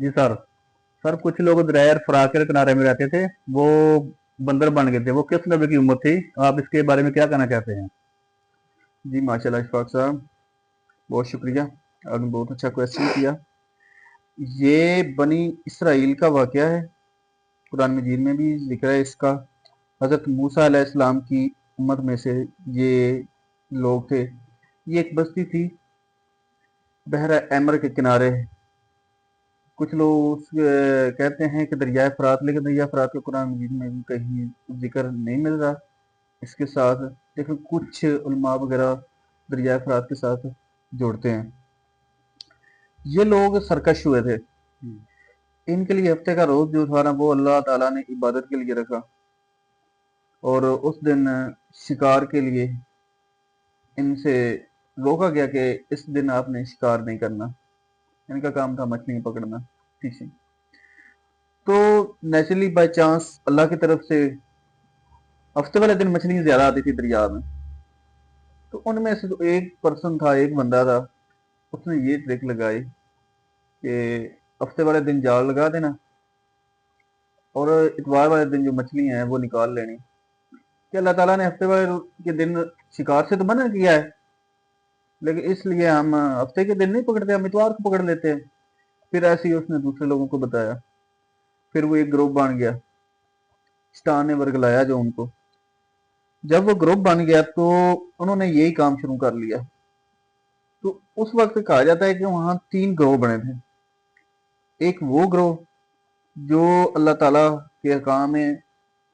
जी sir. Sir कुछ लोग दरिया फरात के किनारे में रहते थे, वो बंदर बन गए थे। वो किस नबी की उम्मत थी? आप इसके बारे में क्या कहना चाहते हैं? जी माशाल्लाह इशफाक साहब, बहुत शुक्रिया। आपने बहुत अच्छा क्वेश्चन किया। ये बनी इसराइल का वाकया है। कुरान मजीद में भी जिक्र है इसका। हज़रत मूसा अलैहिस्सलाम की उम्मत में से ये लोग थे। ये एक बस्ती थी बहरा एमर के किनारे। कुछ लोग कहते हैं कि दरियाए फरात, लेकिन दरिया फरात के कुरान मजीद में भी कहीं जिक्र नहीं मिल रहा इसके साथ। लेकिन कुछ उलमा वगैरह दरियाए फरात के साथ जोड़ते हैं। ये लोग सरकश हुए थे। इनके लिए हफ्ते का रोज जो था ना, वो अल्लाह ताला ने इबादत के लिए रखा। और उस दिन शिकार के लिए इनसे रोका गया कि इस दिन आपने शिकार नहीं करना। इनका काम था मछलियां पकड़ना, फिशिंग। तो नेचुरली बाय चांस अल्लाह की तरफ से हफ्ते वाले दिन मछलियां ज्यादा आती थी दरिया में। तो उनमें से जो एक पर्सन था, एक बंदा था, उसने ये ट्रिक लगाई कि हफ्ते वाले दिन जाल लगा देना और इतवार वाले दिन जो मछलियां हैं वो निकाल लेनी। कि अल्लाह ताला ने हफ्ते वाले के दिन शिकार से तो मना किया है, लेकिन इसलिए हम हफ्ते के दिन नहीं पकड़ते, हम इतवार को पकड़ लेते हैं। फिर ऐसे ही उसने दूसरे लोगों को बताया। फिर वो एक ग्रुप बन गया। शैतान ने वर्गलाया जो उनको। जब वो ग्रुप बन गया तो उन्होंने यही काम शुरू कर लिया। तो उस वक्त कहा जाता है कि वहां 3 ग्रोह बने थे। एक वो ग्रोह जो अल्लाह ताला के अहकाम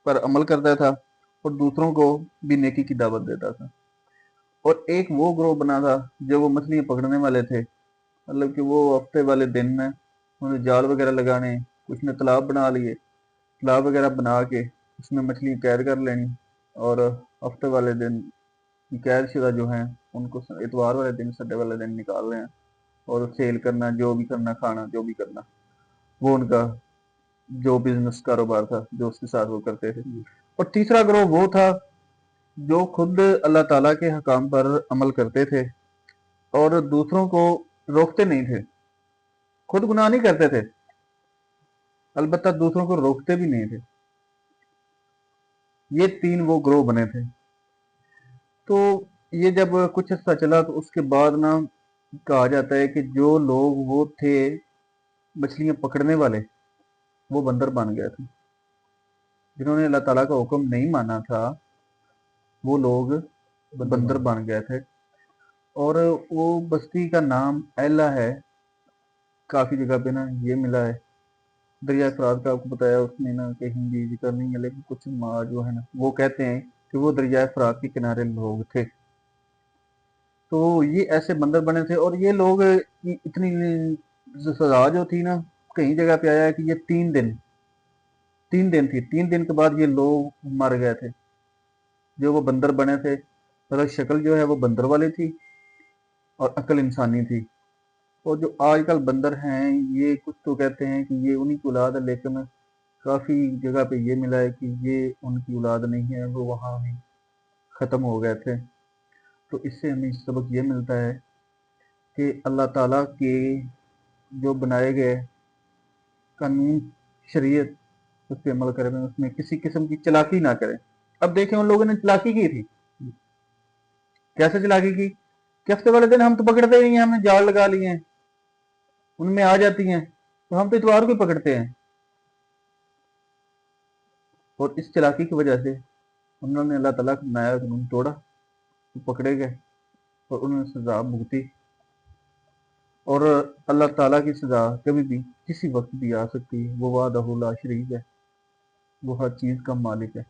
पर अमल करता था और दूसरों को भी नेकी की दावत देता था। और एक वो ग्रोह बना था जो वो मछलियां पकड़ने वाले थे। मतलब कि वो हफ्ते वाले दिन में उन्होंने जाल वगैरह लगाने, कुछ ने तालाब बना लिए, तालाब वगैरह बना के उसमें मछलियां कैद कर लेनी। और हफ्ते वाले दिन कैद शुदा जो हैं उनको इतवार वाले दिन, संडे वाले दिन निकाल रहे हैं। और सेल करना, जो भी करना, खाना जो भी करना, वो उनका जो बिजनेस कारोबार था जो उसके साथ वो करते थे। और तीसरा ग्रोह वो था जो खुद अल्लाह ताला के हकाम पर अमल करते थे और दूसरों को रोकते नहीं थे। खुद गुनाह नहीं करते थे, अलबत्ता दूसरों को रोकते भी नहीं थे। ये 3 वो ग्रोह बने थे। तो ये जब कुछ अर्सा चला तो उसके बाद ना कहा जाता है कि जो लोग वो थे मछलियां पकड़ने वाले, वो बंदर बन गए थे। जिन्होंने अल्लाह ताला का हुक्म नहीं माना था, वो लोग बंदर बन गए थे। और वो बस्ती का नाम एला है। काफी जगह पे ना ये मिला है। दरिया फरात का आपको बताया, उसमें ना कहीं भी जिक्र नहीं है, लेकिन कुछ माँ जो है ना वो कहते हैं कि वो दरिया फरात के किनारे लोग थे। तो ये ऐसे बंदर बने थे। और ये लोग इतनी सजा जो थी ना, कहीं जगह पे आया है कि ये 3 दिन थी। 3 दिन के बाद ये लोग मर गए थे जो वो बंदर बने थे। मतलब शक्ल जो है वो बंदर वाली थी और अकल इंसानी थी। और जो आजकल बंदर हैं, ये कुछ तो कहते हैं कि ये उन्हीं की औलाद है, लेकिन काफी जगह पे ये मिला है कि ये उनकी औलाद नहीं है, वो वहां ही खत्म हो गए थे। तो इससे हमें सबक ये मिलता है कि अल्लाह ताला के जो बनाए गए कानून, शरीयत, उस पर अमल करें, उसमें किसी किस्म की चालाकी ना करें। अब देखें उन लोगों ने चालाकी की थी। कैसे चालाकी की? कि हफ्ते वाले दिन हम तो पकड़ते ही नहीं हैं, हमने जाल लगा लिए हैं, उनमें आ जाती हैं, तो हम तो इतवार को ही पकड़ते हैं। और इस चालाकी की वजह से उन्होंने अल्लाह ताला का बनाया कानून तोड़ा, वो पकड़े गए और उन्होंने सजा भुगती। और अल्लाह ताला की सजा कभी भी किसी वक्त भी आ सकती है। वो वादहुल ला शरीक है, वो हर चीज का मालिक है।